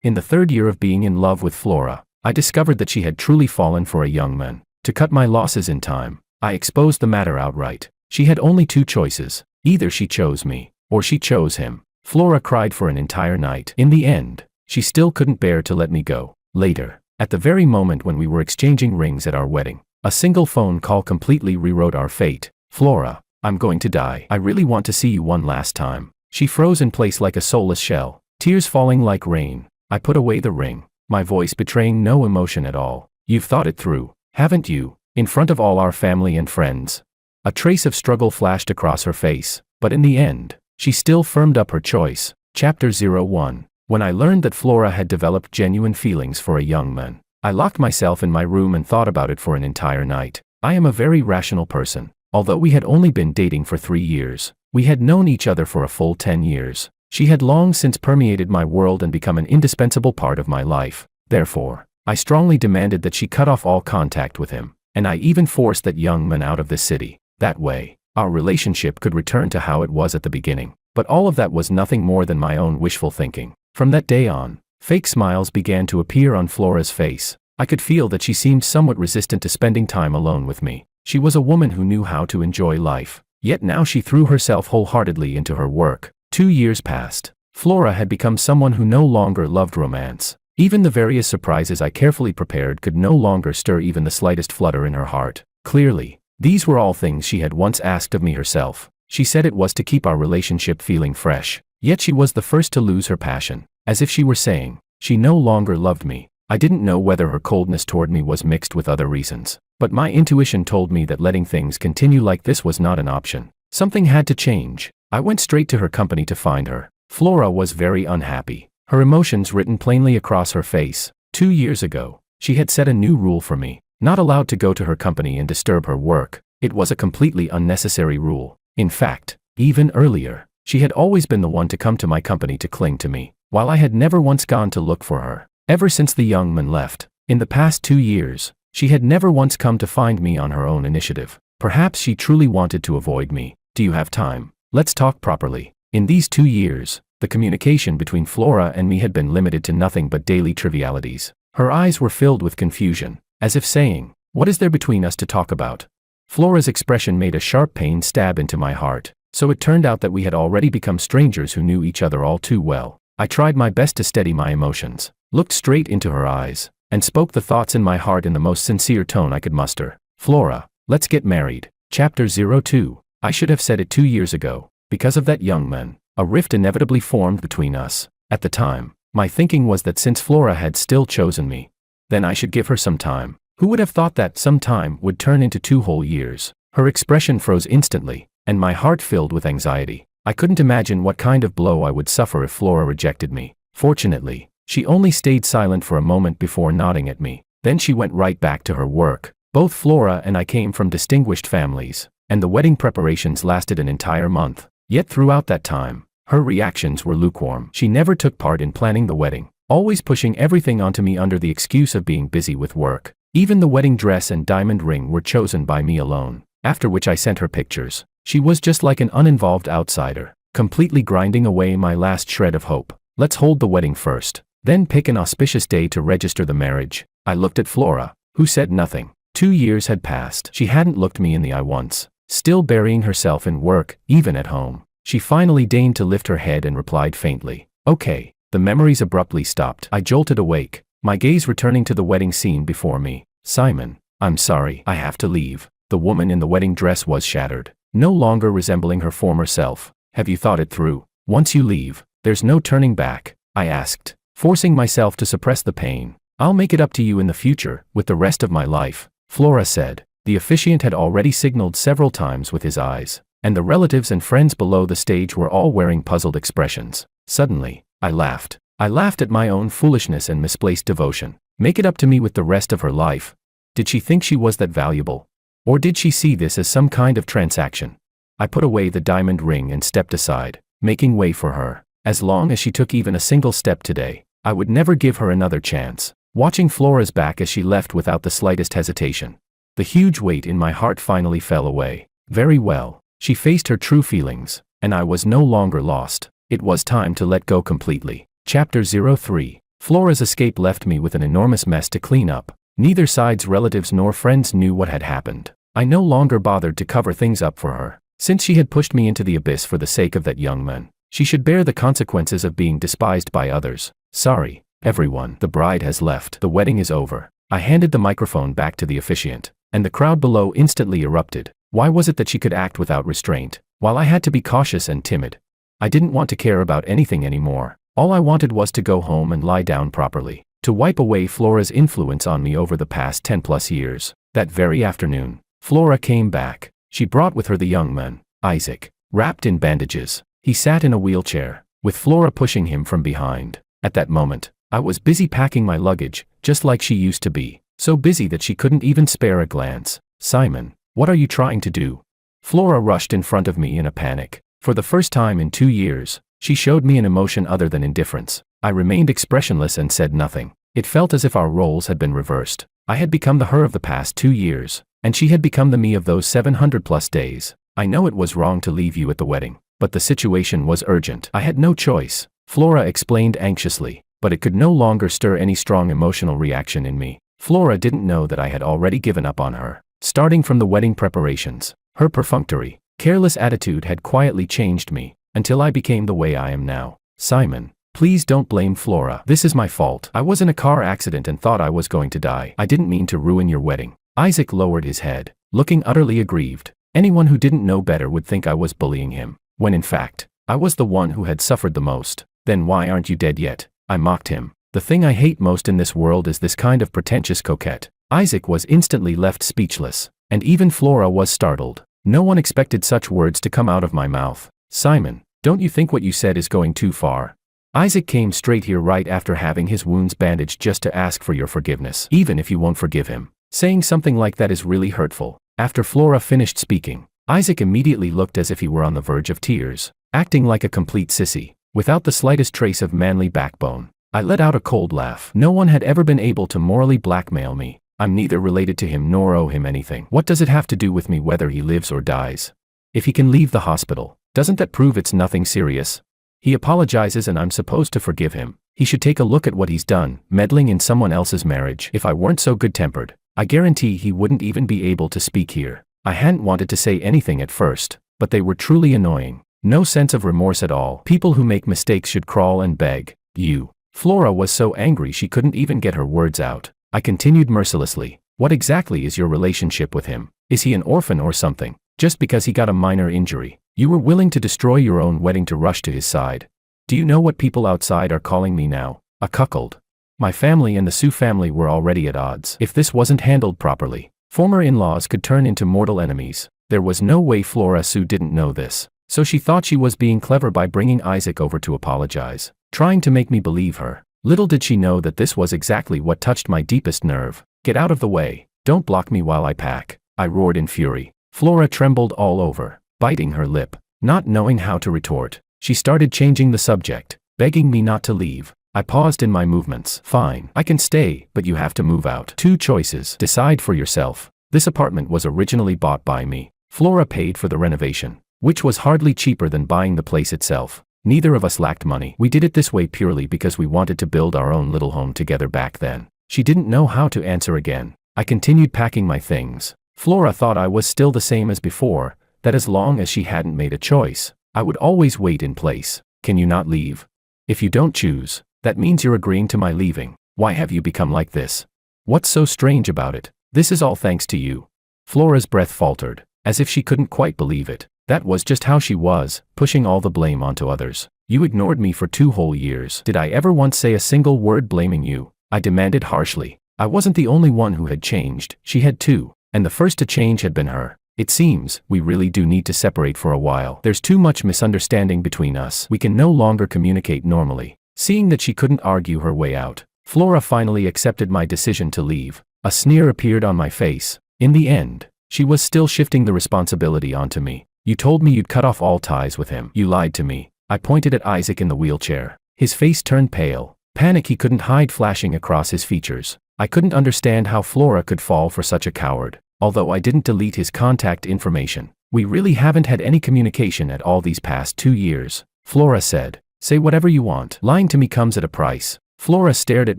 In the third year of being in love with Flora, I discovered that she had truly fallen for a young man. To cut my losses in time, I exposed the matter outright. She had only two choices. Either she chose me, or she chose him. Flora cried for an entire night. In the end, she still couldn't bear to let me go. Later, at the very moment when we were exchanging rings at our wedding, a single phone call completely rewrote our fate. "Flora, I'm going to die. I really want to see you one last time." She froze in place like a soulless shell, tears falling like rain. I put away the ring, my voice betraying no emotion at all. "You've thought it through, haven't you? In front of all our family and friends." A trace of struggle flashed across her face, but in the end, she still firmed up her choice. Chapter 01. When I learned that Flora had developed genuine feelings for a young man, I locked myself in my room and thought about it for an entire night. I am a very rational person. Although we had only been dating for 3 years, we had known each other for a full 10 years. She had long since permeated my world and become an indispensable part of my life. Therefore, I strongly demanded that she cut off all contact with him, and I even forced that young man out of this city. That way, our relationship could return to how it was at the beginning. But all of that was nothing more than my own wishful thinking. From that day on, fake smiles began to appear on Flora's face. I could feel that she seemed somewhat resistant to spending time alone with me. She was a woman who knew how to enjoy life, yet now she threw herself wholeheartedly into her work. 2 years passed. Flora had become someone who no longer loved romance. Even the various surprises I carefully prepared could no longer stir even the slightest flutter in her heart. Clearly, these were all things she had once asked of me herself. She said it was to keep our relationship feeling fresh. Yet she was the first to lose her passion, as if she were saying, she no longer loved me. I didn't know whether her coldness toward me was mixed with other reasons, but my intuition told me that letting things continue like this was not an option. Something had to change. I went straight to her company to find her. Flora was very unhappy, her emotions written plainly across her face. 2 years ago, she had set a new rule for me. Not allowed to go to her company and disturb her work. It was a completely unnecessary rule. In fact, even earlier, she had always been the one to come to my company to cling to me, while I had never once gone to look for her. Ever since the young man left, in the past 2 years, she had never once come to find me on her own initiative. Perhaps she truly wanted to avoid me. "Do you have time? Let's talk properly." In these 2 years, the communication between Flora and me had been limited to nothing but daily trivialities. Her eyes were filled with confusion, as if saying, "What is there between us to talk about?" Flora's expression made a sharp pain stab into my heart. So it turned out that we had already become strangers who knew each other all too well. I tried my best to steady my emotions, looked straight into her eyes, and spoke the thoughts in my heart in the most sincere tone I could muster. "Flora, let's get married." Chapter 02. I should have said it 2 years ago. Because of that young man, a rift inevitably formed between us. At the time, my thinking was that since Flora had still chosen me, then I should give her some time. Who would have thought that some time would turn into 2 whole years? Her expression froze instantly, and my heart filled with anxiety. I couldn't imagine what kind of blow I would suffer if Flora rejected me. Fortunately, she only stayed silent for a moment before nodding at me. Then she went right back to her work. Both Flora and I came from distinguished families, and the wedding preparations lasted an entire month. Yet throughout that time, her reactions were lukewarm. She never took part in planning the wedding, always pushing everything onto me under the excuse of being busy with work. Even the wedding dress and diamond ring were chosen by me alone, after which I sent her pictures. She was just like an uninvolved outsider, completely grinding away my last shred of hope. "Let's hold the wedding first, then pick an auspicious day to register the marriage." I looked at Flora, who said nothing. 2 years had passed. She hadn't looked me in the eye once, still burying herself in work, even at home. She finally deigned to lift her head and replied faintly, "Okay." The memories abruptly stopped. I jolted awake, my gaze returning to the wedding scene before me. "Simon, I'm sorry, I have to leave." The woman in the wedding dress was shattered, no longer resembling her former self. "Have you thought it through? Once you leave, there's no turning back?" I asked, forcing myself to suppress the pain. "I'll make it up to you in the future, with the rest of my life," Flora said. The officiant had already signaled several times with his eyes, and the relatives and friends below the stage were all wearing puzzled expressions. Suddenly, I laughed. I laughed at my own foolishness and misplaced devotion. Make it up to me with the rest of her life? Did she think she was that valuable? Or did she see this as some kind of transaction? I put away the diamond ring and stepped aside, making way for her. As long as she took even a single step today, I would never give her another chance. Watching Flora's back as she left without the slightest hesitation, the huge weight in my heart finally fell away. Very well, she faced her true feelings, and I was no longer lost. It was time to let go completely. Chapter 03. Flora's escape left me with an enormous mess to clean up. Neither side's relatives nor friends knew what had happened. I no longer bothered to cover things up for her. Since she had pushed me into the abyss for the sake of that young man, she should bear the consequences of being despised by others. Sorry, everyone. The bride has left. The wedding is over. I handed the microphone back to the officiant, and the crowd below instantly erupted. Why was it that she could act without restraint, while I had to be cautious and timid? I didn't want to care about anything anymore. All I wanted was to go home and lie down properly, to wipe away Flora's influence on me over the past 10+ years. That very afternoon, Flora came back. She brought with her the young man, Isaac, wrapped in bandages. He sat in a wheelchair, with Flora pushing him from behind. At that moment, I was busy packing my luggage, just like she used to be, so busy that she couldn't even spare a glance. Simon, what are you trying to do? Flora rushed in front of me in a panic. For the first time in 2 years, she showed me an emotion other than indifference. I remained expressionless and said nothing. It felt as if our roles had been reversed. I had become the her of the past 2 years, and she had become the me of those 700+ days. I know it was wrong to leave you at the wedding, but the situation was urgent. I had no choice, Flora explained anxiously, but it could no longer stir any strong emotional reaction in me. Flora didn't know that I had already given up on her. Starting from the wedding preparations, her perfunctory, careless attitude had quietly changed me, until I became the way I am now. Simon, please don't blame Flora. This is my fault. I was in a car accident and thought I was going to die. I didn't mean to ruin your wedding. Isaac lowered his head, looking utterly aggrieved. Anyone who didn't know better would think I was bullying him, when in fact, I was the one who had suffered the most. Then why aren't you dead yet? I mocked him. The thing I hate most in this world is this kind of pretentious coquette. Isaac was instantly left speechless, and even Flora was startled. No one expected such words to come out of my mouth. Simon, don't you think what you said is going too far? Isaac came straight here right after having his wounds bandaged just to ask for your forgiveness, even if you won't forgive him. Saying something like that is really hurtful. After Flora finished speaking, Isaac immediately looked as if he were on the verge of tears, acting like a complete sissy, without the slightest trace of manly backbone. I let out a cold laugh. No one had ever been able to morally blackmail me. I'm neither related to him nor owe him anything. What does it have to do with me whether he lives or dies? If he can leave the hospital, doesn't that prove it's nothing serious? He apologizes and I'm supposed to forgive him. He should take a look at what he's done, meddling in someone else's marriage. If I weren't so good-tempered, I guarantee he wouldn't even be able to speak here. I hadn't wanted to say anything at first, but they were truly annoying. No sense of remorse at all. People who make mistakes should crawl and beg. You. Flora was so angry she couldn't even get her words out. I continued mercilessly. What exactly is your relationship with him? Is he an orphan or something? Just because he got a minor injury, you were willing to destroy your own wedding to rush to his side. Do you know what people outside are calling me now? A cuckold. My family and the Sue family were already at odds. If this wasn't handled properly, former in-laws could turn into mortal enemies. There was no way Flora Sue didn't know this, so she thought she was being clever by bringing Isaac over to apologize, trying to make me believe her. Little did she know that this was exactly what touched my deepest nerve. Get out of the way. Don't block me while I pack, I roared in fury. Flora trembled all over, biting her lip. Not knowing how to retort, she started changing the subject, begging me not to leave. I paused in my movements. Fine, I can stay, but you have to move out. 2 choices. Decide for yourself. This apartment was originally bought by me. Flora paid for the renovation, which was hardly cheaper than buying the place itself. Neither of us lacked money. We did it this way purely because we wanted to build our own little home together back then. She didn't know how to answer again. I continued packing my things. Flora thought I was still the same as before, that as long as she hadn't made a choice, I would always wait in place. Can you not leave? If you don't choose, that means you're agreeing to my leaving. Why have you become like this? What's so strange about it? This is all thanks to you. Flora's breath faltered, as if she couldn't quite believe it. That was just how she was, pushing all the blame onto others. You ignored me for 2 whole years. Did I ever once say a single word blaming you? I demanded harshly. I wasn't the only one who had changed. She had too, and the first to change had been her. It seems, we really do need to separate for a while. There's too much misunderstanding between us. We can no longer communicate normally. Seeing that she couldn't argue her way out, Flora finally accepted my decision to leave. A sneer appeared on my face. In the end, she was still shifting the responsibility onto me. You told me you'd cut off all ties with him. You lied to me. I pointed at Isaac in the wheelchair. His face turned pale. Panic he couldn't hide flashing across his features. I couldn't understand how Flora could fall for such a coward, although I didn't delete his contact information. We really haven't had any communication at all these past 2 years, Flora said. Say whatever you want. Lying to me comes at a price. Flora stared at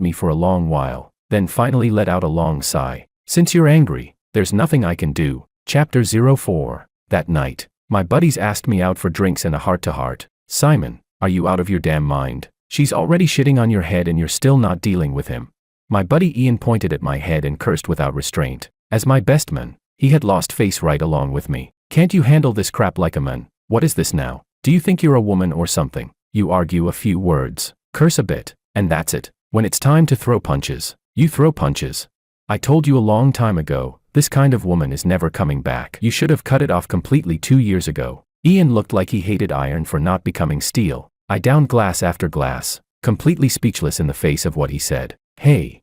me for a long while, then finally let out a long sigh. Since you're angry, there's nothing I can do. Chapter 04. That night, my buddies asked me out for drinks and a heart-to-heart. Simon, are you out of your damn mind? She's already shitting on your head and you're still not dealing with him. My buddy Ian pointed at my head and cursed without restraint. As my best man, he had lost face right along with me. Can't you handle this crap like a man? What is this now? Do you think you're a woman or something? You argue a few words, curse a bit, and that's it. When it's time to throw punches, you throw punches. I told you a long time ago, this kind of woman is never coming back. You should have cut it off completely 2 years ago. Ian looked like he hated iron for not becoming steel. I downed glass after glass, completely speechless in the face of what he said. Hey,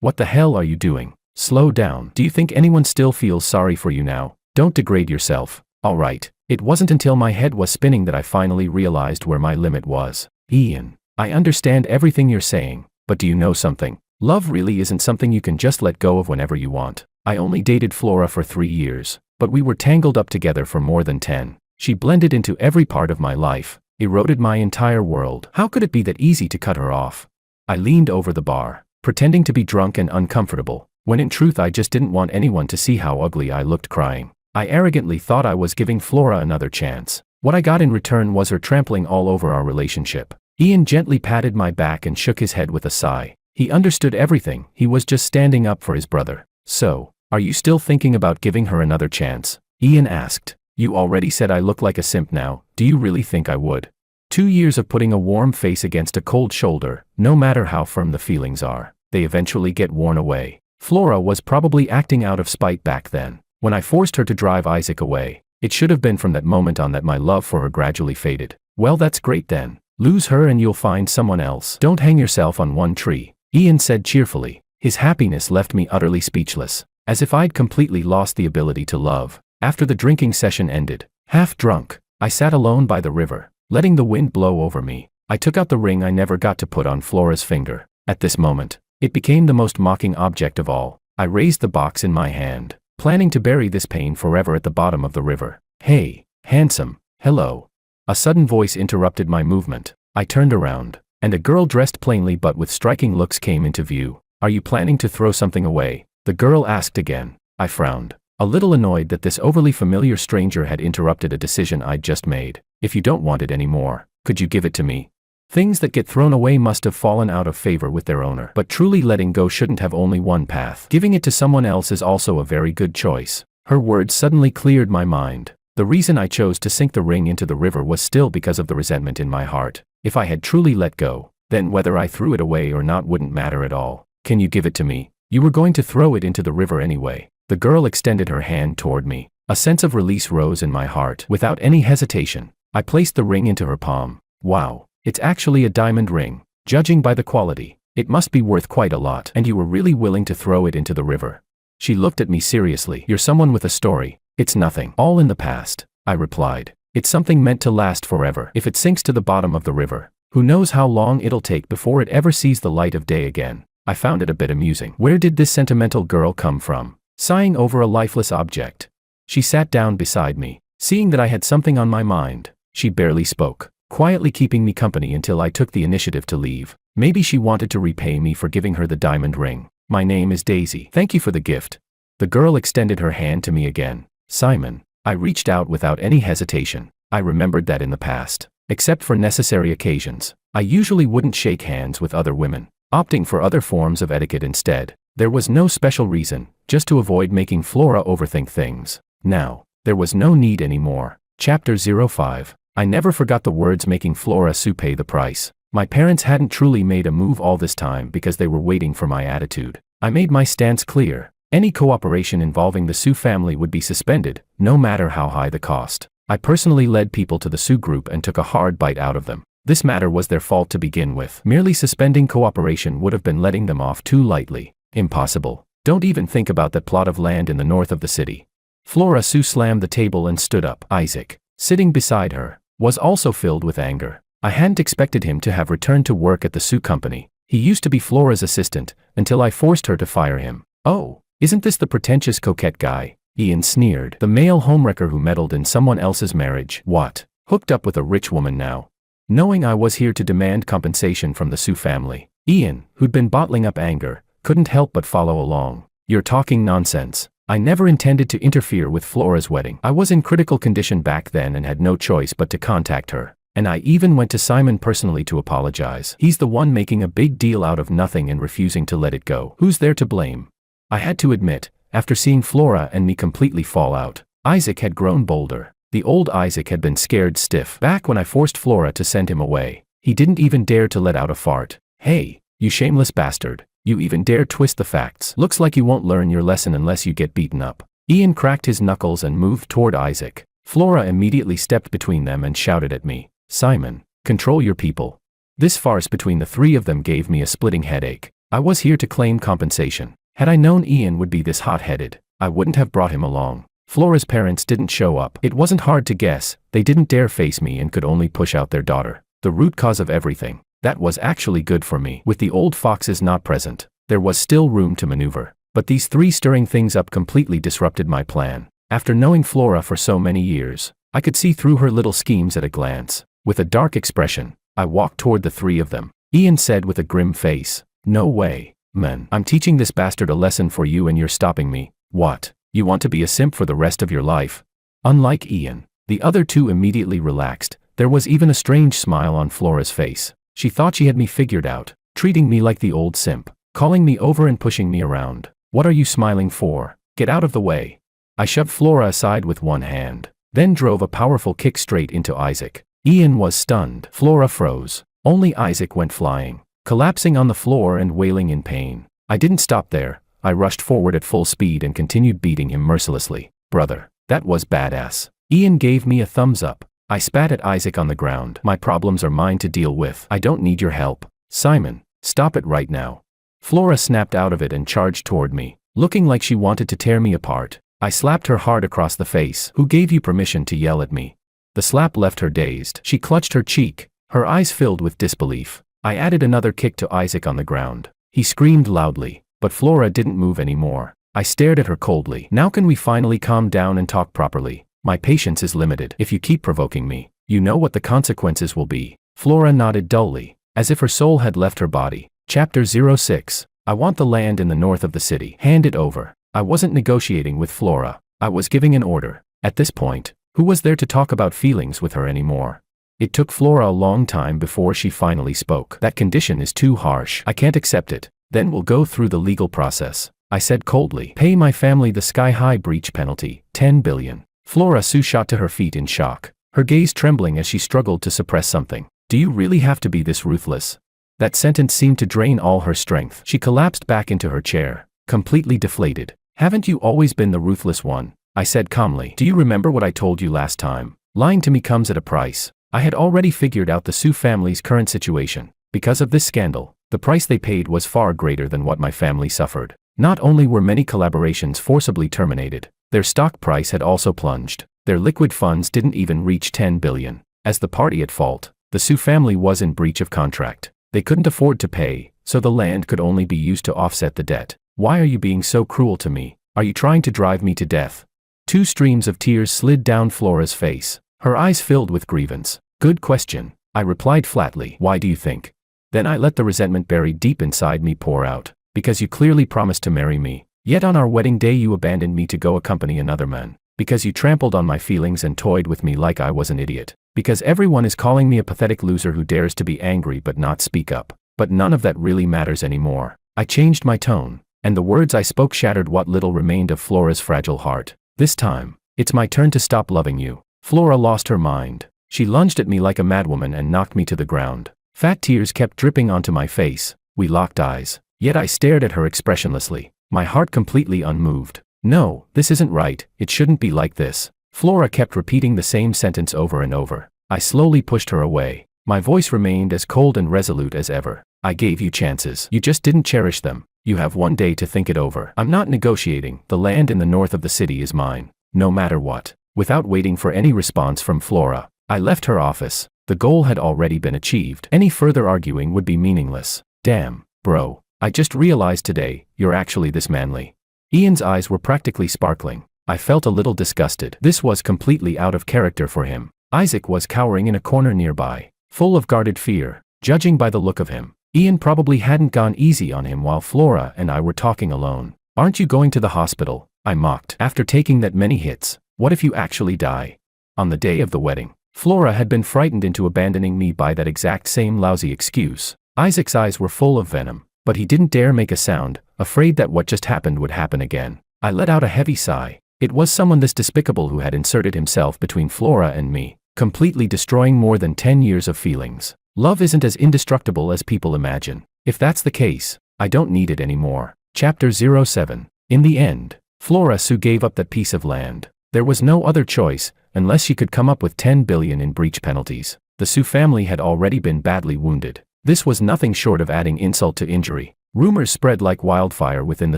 what the hell are you doing? Slow down. Do you think anyone still feels sorry for you now? Don't degrade yourself. Alright, it wasn't until my head was spinning that I finally realized where my limit was. Ian, I understand everything you're saying, but do you know something? Love really isn't something you can just let go of whenever you want. I only dated Flora for 3 years, but we were tangled up together for more than 10. She blended into every part of my life, eroded my entire world. How could it be that easy to cut her off? I leaned over the bar, pretending to be drunk and uncomfortable, when in truth I just didn't want anyone to see how ugly I looked crying. I arrogantly thought I was giving Flora another chance. What I got in return was her trampling all over our relationship. Ian gently patted my back and shook his head with a sigh. He understood everything, he was just standing up for his brother. So, are you still thinking about giving her another chance? Ian asked. You already said I look like a simp now, do you really think I would? 2 years of putting a warm face against a cold shoulder, no matter how firm the feelings are, they eventually get worn away. Flora was probably acting out of spite back then, when I forced her to drive Isaac away. It should have been from that moment on that my love for her gradually faded. Well, that's great then. Lose her and you'll find someone else. Don't hang yourself on one tree, Ian said cheerfully. His happiness left me utterly speechless, as if I'd completely lost the ability to love. After the drinking session ended, half drunk, I sat alone by the river, letting the wind blow over me. I took out the ring I never got to put on Flora's finger. At this moment, it became the most mocking object of all. I raised the box in my hand, planning to bury this pain forever at the bottom of the river. Hey, handsome, hello. A sudden voice interrupted my movement. I turned around, and a girl dressed plainly but with striking looks came into view. Are you planning to throw something away? The girl asked again. I frowned, a little annoyed that this overly familiar stranger had interrupted a decision I'd just made. If you don't want it anymore, could you give it to me? Things that get thrown away must have fallen out of favor with their owner. But truly letting go shouldn't have only one path. Giving it to someone else is also a very good choice. Her words suddenly cleared my mind. The reason I chose to sink the ring into the river was still because of the resentment in my heart. If I had truly let go, then whether I threw it away or not wouldn't matter at all. Can you give it to me? You were going to throw it into the river anyway. The girl extended her hand toward me. A sense of release rose in my heart. Without any hesitation, I placed the ring into her palm. Wow, it's actually a diamond ring. Judging by the quality, it must be worth quite a lot. And you were really willing to throw it into the river? She looked at me seriously. You're someone with a story. It's nothing. All in the past, I replied. It's something meant to last forever. If it sinks to the bottom of the river, who knows how long it'll take before it ever sees the light of day again. I found it a bit amusing. Where did this sentimental girl come from? Sighing over a lifeless object. She sat down beside me. Seeing that I had something on my mind, she barely spoke, quietly keeping me company until I took the initiative to leave. Maybe she wanted to repay me for giving her the diamond ring. My name is Daisy. Thank you for the gift. The girl extended her hand to me again. Simon. I reached out without any hesitation. I remembered that in the past, except for necessary occasions, I usually wouldn't shake hands with other women, opting for other forms of etiquette instead. There was no special reason, just to avoid making Flora overthink things. Now, there was no need anymore. Chapter 05. I never forgot the words making Flora Sue pay the price. My parents hadn't truly made a move all this time because they were waiting for my attitude. I made my stance clear. Any cooperation involving the Sue family would be suspended, no matter how high the cost. I personally led people to the Sue group and took a hard bite out of them. This matter was their fault to begin with. Merely suspending cooperation would have been letting them off too lightly. Impossible. Don't even think about that plot of land in the north of the city. Flora Sue slammed the table and stood up. Isaac, sitting beside her, was also filled with anger. I hadn't expected him to have returned to work at the Sue company. He used to be Flora's assistant, until I forced her to fire him. Oh, isn't this the pretentious coquette guy? Ian sneered. The male homewrecker who meddled in someone else's marriage. What? Hooked up with a rich woman now? knowing I was here to demand compensation from the Sue family. Ian, who'd been bottling up anger, couldn't help but follow along. You're talking nonsense. I never intended to interfere with Flora's wedding. I was in critical condition back then and had no choice but to contact her. And I even went to Simon personally to apologize. He's the one making a big deal out of nothing and refusing to let it go. Who's there to blame? I had to admit, after seeing Flora and me completely fall out, Isaac had grown bolder. The old Isaac had been scared stiff. Back when I forced Flora to send him away, he didn't even dare to let out a fart. Hey, you shameless bastard. You even dare twist the facts. Looks like you won't learn your lesson unless you get beaten up. Ian cracked his knuckles and moved toward Isaac. Flora immediately stepped between them and shouted at me, Simon, control your people. This farce between the three of them gave me a splitting headache. I was here to claim compensation. Had I known Ian would be this hot-headed, I wouldn't have brought him along. Flora's parents didn't show up. It wasn't hard to guess. They didn't dare face me and could only push out their daughter. The root cause of everything. That was actually good for me. With the old foxes not present, there was still room to maneuver. But these three stirring things up completely disrupted my plan. After knowing Flora for so many years, I could see through her little schemes at a glance. With a dark expression, I walked toward the three of them. Ian said with a grim face, No way, man. I'm teaching this bastard a lesson for you and you're stopping me. What? You want to be a simp for the rest of your life? Unlike Ian, the other two immediately relaxed. There was even a strange smile on Flora's face. She thought she had me figured out, treating me like the old simp, calling me over and pushing me around. What are you smiling for? Get out of the way. I shoved Flora aside with one hand, then drove a powerful kick straight into Isaac. Ian was stunned. Flora froze. Only Isaac went flying, collapsing on the floor and wailing in pain. I didn't stop there. I rushed forward at full speed and continued beating him mercilessly. Brother, that was badass. Ian gave me a thumbs up. I spat at Isaac on the ground. My problems are mine to deal with. I don't need your help. Simon, stop it right now. Flora snapped out of it and charged toward me, looking like she wanted to tear me apart. I slapped her hard across the face. Who gave you permission to yell at me? The slap left her dazed. She clutched her cheek, her eyes filled with disbelief. I added another kick to Isaac on the ground. He screamed loudly, but Flora didn't move anymore. I stared at her coldly. Now can we finally calm down and talk properly? My patience is limited. If you keep provoking me, you know what the consequences will be. Flora nodded dully, as if her soul had left her body. Chapter 06. I want the land in the north of the city. Hand it over. I wasn't negotiating with Flora. I was giving an order. At this point, who was there to talk about feelings with her anymore? It took Flora a long time before she finally spoke. That condition is too harsh. I can't accept it. Then we'll go through the legal process. I said coldly. Pay my family the sky-high breach penalty, 10 billion. Flora Sue shot to her feet in shock, her gaze trembling as she struggled to suppress something. Do you really have to be this ruthless? That sentence seemed to drain all her strength. She collapsed back into her chair, completely deflated. Haven't you always been the ruthless one? I said calmly. Do you remember what I told you last time? Lying to me comes at a price. I had already figured out the Sue family's current situation. Because of this scandal, the price they paid was far greater than what my family suffered. Not only were many collaborations forcibly terminated, their stock price had also plunged. Their liquid funds didn't even reach 10 billion. As the party at fault, the Sue family was in breach of contract. They couldn't afford to pay, so the land could only be used to offset the debt. Why are you being so cruel to me? Are you trying to drive me to death? 2 streams of tears slid down Flora's face, her eyes filled with grievance. Good question, I replied flatly. Why do you think? Then I let the resentment buried deep inside me pour out. Because you clearly promised to marry me. Yet on our wedding day you abandoned me to go accompany another man. Because you trampled on my feelings and toyed with me like I was an idiot. Because everyone is calling me a pathetic loser who dares to be angry but not speak up. But none of that really matters anymore. I changed my tone, and the words I spoke shattered what little remained of Flora's fragile heart. This time, it's my turn to stop loving you. Flora lost her mind. She lunged at me like a madwoman and knocked me to the ground. Fat tears kept dripping onto my face. We locked eyes. Yet I stared at her expressionlessly, my heart completely unmoved. No, this isn't right, it shouldn't be like this. Flora kept repeating the same sentence over and over. I slowly pushed her away. My voice remained as cold and resolute as ever. I gave you chances. You just didn't cherish them. You have one day to think it over. I'm not negotiating. The land in the north of the city is mine. No matter what. Without waiting for any response from Flora, I left her office. The goal had already been achieved. Any further arguing would be meaningless. Damn, bro. I just realized today, you're actually this manly. Ian's eyes were practically sparkling. I felt a little disgusted. This was completely out of character for him. Isaac was cowering in a corner nearby. full of guarded fear, judging by the look of him. Ian probably hadn't gone easy on him while Flora and I were talking alone. "Aren't you going to the hospital?" I mocked. "After taking that many hits, what if you actually die?" On the day of the wedding, Flora had been frightened into abandoning me by that exact same lousy excuse. Isaac's eyes were full of venom, but he didn't dare make a sound, afraid that what just happened would happen again. I let out a heavy sigh. It was someone this despicable who had inserted himself between Flora and me, completely destroying more than 10 years of feelings. Love isn't as indestructible as people imagine. If that's the case, I don't need it anymore. Chapter 07. In the end, Flora Sue gave up that piece of land. There was no other choice, unless she could come up with 10 billion in breach penalties. The Sue family had already been badly wounded. This was nothing short of adding insult to injury. Rumors spread like wildfire within the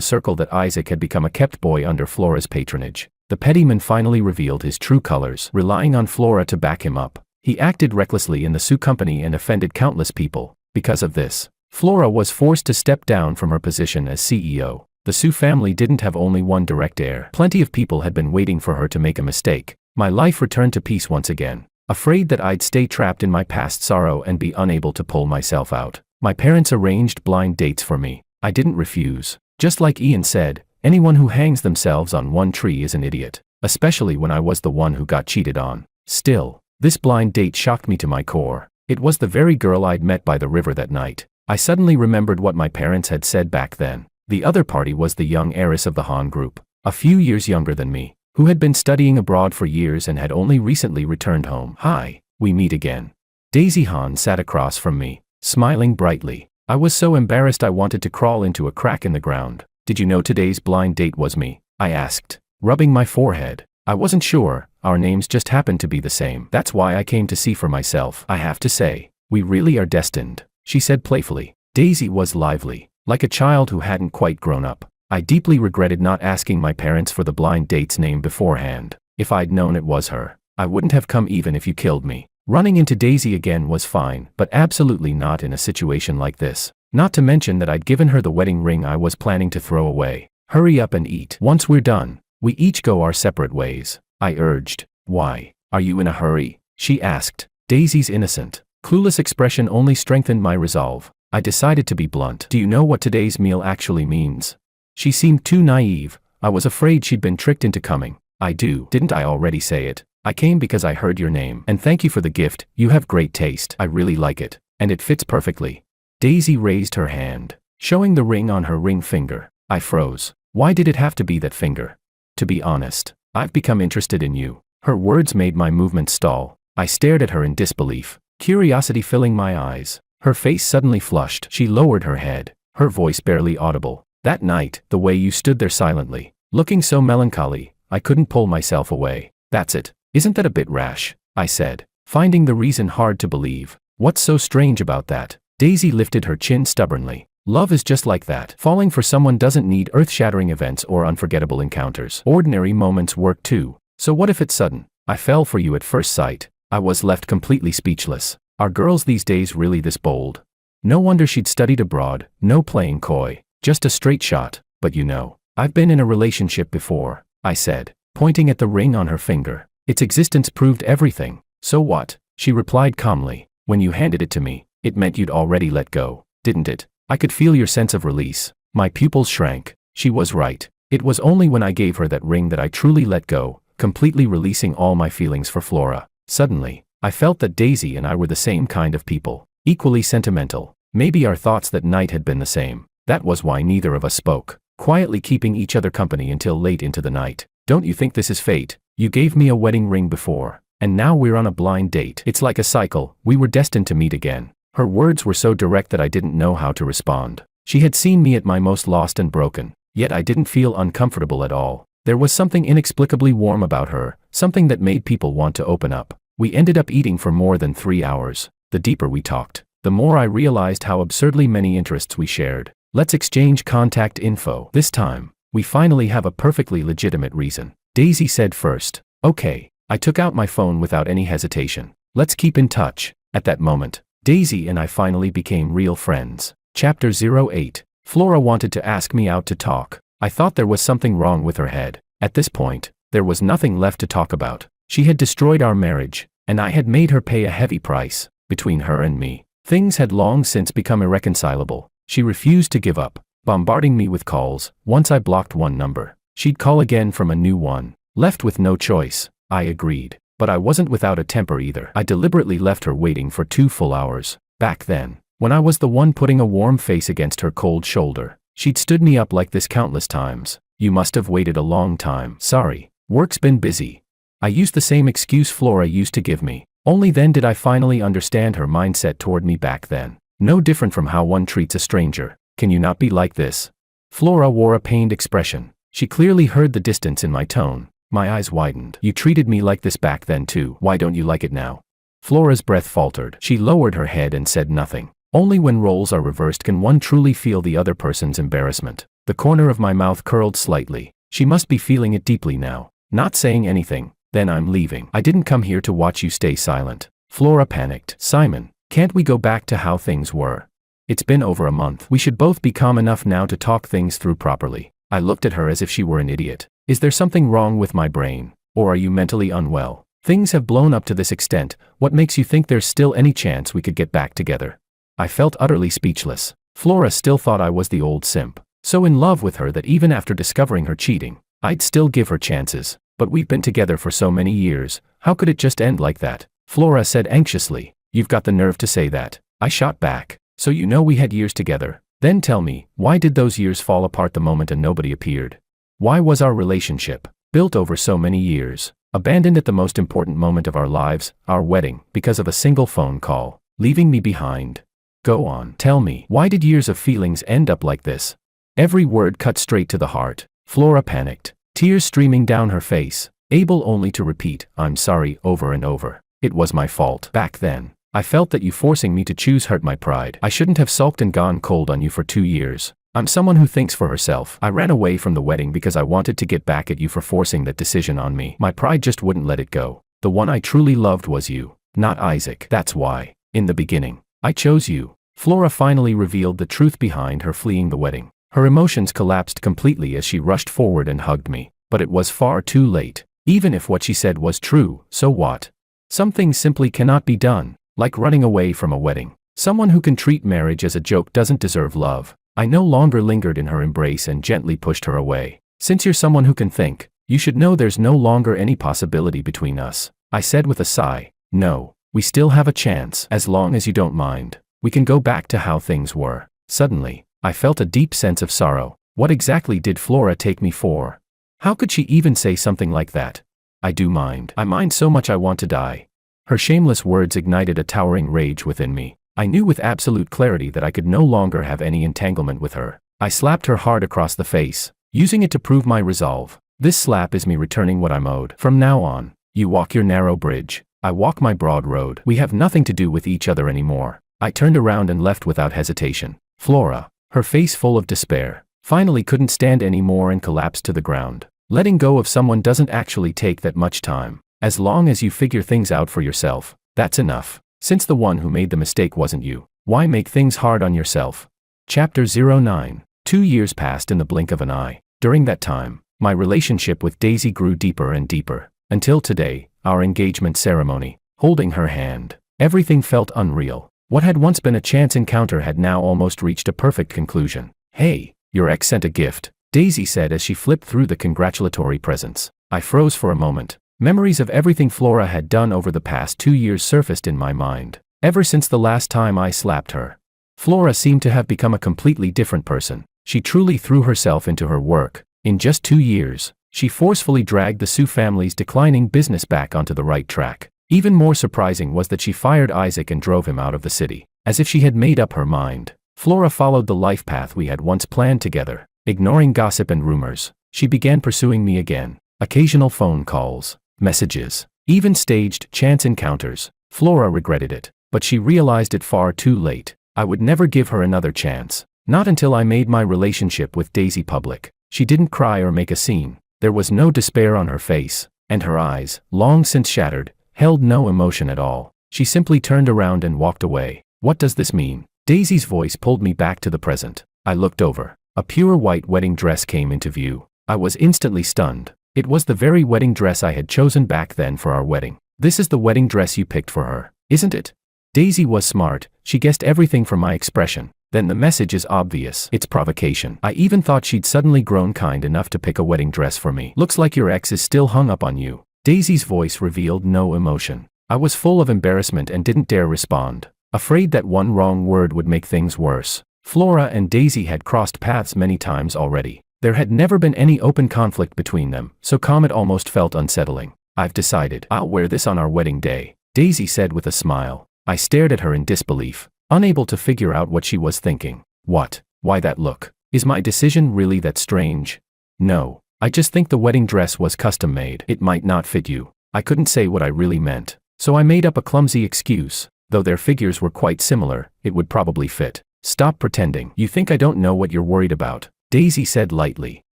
circle that Isaac had become a kept boy under Flora's patronage. The pettyman finally revealed his true colors, relying on Flora to back him up. He acted recklessly in the Sue company and offended countless people. Because of this, Flora was forced to step down from her position as CEO. The Sue family didn't have only one direct heir. Plenty of people had been waiting for her to make a mistake. My life returned to peace once again. Afraid that I'd stay trapped in my past sorrow and be unable to pull myself out, my parents arranged blind dates for me. I didn't refuse. Just like Ian said, anyone who hangs themselves on one tree is an idiot, especially when I was the one who got cheated on. Still, this blind date shocked me to my core. It was the very girl I'd met by the river that night. I suddenly remembered what my parents had said back then. The other party was the young heiress of the Han Group, a few years younger than me, who had been studying abroad for years and had only recently returned home. "Hi, we meet again." Daisy Han sat across from me, smiling brightly. I was so embarrassed I wanted to crawl into a crack in the ground. "Did you know today's blind date was me?" I asked, rubbing my forehead. "I wasn't sure, our names just happened to be the same. That's why I came to see for myself. I have to say, we really are destined," she said playfully. Daisy was lively, like a child who hadn't quite grown up. I deeply regretted not asking my parents for the blind date's name beforehand. If I'd known it was her, I wouldn't have come even if you killed me. Running into Daisy again was fine, but absolutely not in a situation like this. Not to mention that I'd given her the wedding ring I was planning to throw away. "Hurry up and eat. Once we're done, we each go our separate ways," I urged. "Why, are you in a hurry?" she asked. Daisy's innocent, clueless expression only strengthened my resolve. I decided to be blunt. "Do you know what today's meal actually means?" She seemed too naive. I was afraid she'd been tricked into coming. "I do. Didn't I already say it? I came because I heard your name. And thank you for the gift. You have great taste. I really like it. And it fits perfectly." Daisy raised her hand, showing the ring on her ring finger. I froze. Why did it have to be that finger? "To be honest, I've become interested in you." Her words made my movements stall. I stared at her in disbelief, curiosity filling my eyes. Her face suddenly flushed. She lowered her head, her voice barely audible. "That night, the way you stood there silently, looking so melancholy, I couldn't pull myself away." "That's it. Isn't that a bit rash?" I said, finding the reason hard to believe. "What's so strange about that?" Daisy lifted her chin stubbornly. "Love is just like that. Falling for someone doesn't need earth-shattering events or unforgettable encounters. Ordinary moments work too. So what if it's sudden? I fell for you at first sight." I was left completely speechless. Are girls these days really this bold? No wonder she'd studied abroad, no playing coy, just a straight shot. "But you know, I've been in a relationship before," I said, pointing at the ring on her finger. "Its existence proved everything." "So what?" she replied calmly. "When you handed it to me, it meant you'd already let go, didn't it?" I could feel your sense of release. My pupils shrank. She was right. It was only when I gave her that ring that I truly let go, completely releasing all my feelings for Flora. Suddenly, I felt that Daisy and I were the same kind of people, equally sentimental. Maybe our thoughts that night had been the same. That was why neither of us spoke, quietly keeping each other company until late into the night. "Don't you think this is fate? You gave me a wedding ring before, and now we're on a blind date. It's like a cycle. We were destined to meet again." Her words were so direct that I didn't know how to respond. She had seen me at my most lost and broken, yet I didn't feel uncomfortable at all. There was something inexplicably warm about her, something that made people want to open up. We ended up eating for more than 3 hours. The deeper we talked, the more I realized how absurdly many interests we shared. "Let's exchange contact info. This time, we finally have a perfectly legitimate reason," Daisy said first. "Okay." I took out my phone without any hesitation. "Let's keep in touch." At that moment, Daisy and I finally became real friends. Chapter 08. Flora wanted to ask me out to talk. I thought there was something wrong with her head. At this point, there was nothing left to talk about. She had destroyed our marriage, and I had made her pay a heavy price. between her and me. Things had long since become irreconcilable. She refused to give up, bombarding me with calls. Once I blocked one number, she'd call again from a new one. Left with no choice, I agreed. But I wasn't without a temper either. I deliberately left her waiting for 2 full hours. Back then, when I was the one putting a warm face against her cold shoulder, she'd stood me up like this countless times. You must have waited a long time. Sorry, work's been busy. I used the same excuse Flora used to give me. Only then did I finally understand her mindset toward me back then. No different from how one treats a stranger. Can you not be like this? Flora wore a pained expression. She clearly heard the distance in my tone. My eyes widened. You treated me like this back then too. Why don't you like it now? Flora's breath faltered. She lowered her head and said nothing. Only when roles are reversed can one truly feel the other person's embarrassment. The corner of my mouth curled slightly. She must be feeling it deeply now. Not saying anything. Then I'm leaving. I didn't come here to watch you stay silent. Flora panicked. Simon, can't we go back to how things were? It's been over a month. We should both be calm enough now to talk things through properly. I looked at her as if she were an idiot. Is there something wrong with my brain? Or are you mentally unwell? Things have blown up to this extent. What makes you think there's still any chance we could get back together? I felt utterly speechless. Flora still thought I was the old simp. So in love with her that even after discovering her cheating, I'd still give her chances. But we've been together for so many years. How could it just end like that? Flora said anxiously. You've got the nerve to say that. I shot back. So you know we had years together. Then tell me, why did those years fall apart the moment and nobody appeared? Why was our relationship, built over so many years, abandoned at the most important moment of our lives, our wedding, because of a single phone call, leaving me behind? Go on, tell me, why did years of feelings end up like this? Every word cut straight to the heart. Flora panicked, tears streaming down her face, able only to repeat, I'm sorry, over and over. It was my fault. Back then, I felt that you forcing me to choose hurt my pride. I shouldn't have sulked and gone cold on you for 2 years. I'm someone who thinks for herself. I ran away from the wedding because I wanted to get back at you for forcing that decision on me. My pride just wouldn't let it go. The one I truly loved was you, not Isaac. That's why, in the beginning, I chose you. Flora finally revealed the truth behind her fleeing the wedding. Her emotions collapsed completely as she rushed forward and hugged me. But it was far too late. Even if what she said was true, so what? Some things simply cannot be done, like running away from a wedding. Someone who can treat marriage as a joke doesn't deserve love. I no longer lingered in her embrace and gently pushed her away. Since you're someone who can think, you should know there's no longer any possibility between us. I said with a sigh. No, we still have a chance. As long as you don't mind, we can go back to how things were. Suddenly, I felt a deep sense of sorrow. What exactly did Flora take me for? How could she even say something like that? I do mind. I mind so much I want to die. Her shameless words ignited a towering rage within me. I knew with absolute clarity that I could no longer have any entanglement with her. I slapped her hard across the face, using it to prove my resolve. This slap is me returning what I'm owed. From now on, you walk your narrow bridge. I walk my broad road. We have nothing to do with each other anymore. I turned around and left without hesitation. Flora, her face full of despair, finally couldn't stand anymore and collapsed to the ground. Letting go of someone doesn't actually take that much time. As long as you figure things out for yourself, that's enough. Since the one who made the mistake wasn't you, why make things hard on yourself? Chapter 09. 2 years passed in the blink of an eye. During that time, my relationship with Daisy grew deeper and deeper. Until today, our engagement ceremony, holding her hand. Everything felt unreal. What had once been a chance encounter had now almost reached a perfect conclusion. Hey, your ex sent a gift, Daisy said as she flipped through the congratulatory presents. I froze for a moment. Memories of everything Flora had done over the past 2 years surfaced in my mind. Ever since the last time I slapped her, Flora seemed to have become a completely different person. She truly threw herself into her work. In just 2 years, she forcefully dragged the Sue family's declining business back onto the right track. Even more surprising was that she fired Isaac and drove him out of the city. As if she had made up her mind, Flora followed the life path we had once planned together. Ignoring gossip and rumors, she began pursuing me again. Occasional phone calls, messages, even staged chance encounters. Flora regretted it, but she realized it far too late. I would never give her another chance. Not until I made my relationship with Daisy public. She didn't cry or make a scene. There was no despair on her face, and her eyes, long since shattered, held no emotion at all. She simply turned around and walked away. What does this mean? Daisy's voice pulled me back to the present. I looked over. A pure white wedding dress came into view. I was instantly stunned. It was the very wedding dress I had chosen back then for our wedding. This is the wedding dress you picked for her, isn't it? Daisy was smart, she guessed everything from my expression. Then the message is obvious. It's provocation. I even thought she'd suddenly grown kind enough to pick a wedding dress for me. Looks like your ex is still hung up on you. Daisy's voice revealed no emotion. I was full of embarrassment and didn't dare respond, afraid that one wrong word would make things worse. Flora and Daisy had crossed paths many times already. There had never been any open conflict between them, so calm it almost felt unsettling. I've decided. I'll wear this on our wedding day, Daisy said with a smile. I stared at her in disbelief, unable to figure out what she was thinking. What? Why that look? Is my decision really that strange? No, I just think the wedding dress was custom made. It might not fit you. I couldn't say what I really meant, so I made up a clumsy excuse. Though their figures were quite similar, it would probably fit. Stop pretending. You think I don't know what you're worried about, Daisy said lightly.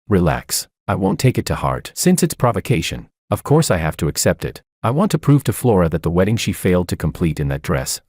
Relax. I won't take it to heart. Since it's provocation, of course I have to accept it. I want to prove to Flora that the wedding she failed to complete in that dress,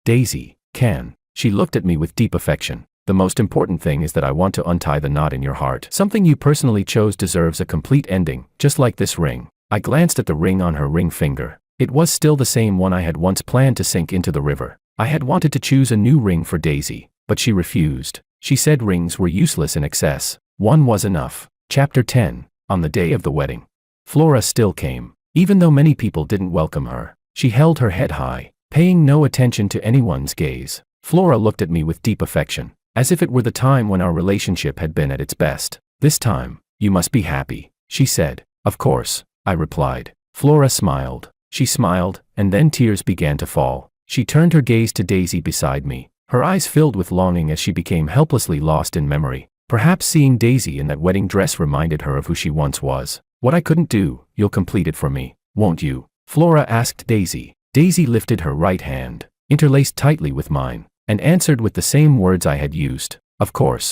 Daisy, can. She looked at me with deep affection. The most important thing is that I want to untie the knot in your heart. Something you personally chose deserves a complete ending, just like this ring. I glanced at the ring on her ring finger. It was still the same one I had once planned to sink into the river. I had wanted to choose a new ring for Daisy, but she refused. She said rings were useless in excess. One was enough. Chapter 10. On the day of the wedding, Flora still came. Even though many people didn't welcome her, she held her head high, paying no attention to anyone's gaze. Flora looked at me with deep affection, as if it were the time when our relationship had been at its best. This time, you must be happy, she said. Of course, I replied. Flora smiled. She smiled, and then tears began to fall. She turned her gaze to Daisy beside me. Her eyes filled with longing as she became helplessly lost in memory. Perhaps seeing Daisy in that wedding dress reminded her of who she once was. What I couldn't do, you'll complete it for me, won't you? Flora asked Daisy. Daisy lifted her right hand, interlaced tightly with mine, and answered with the same words I had used. Of course.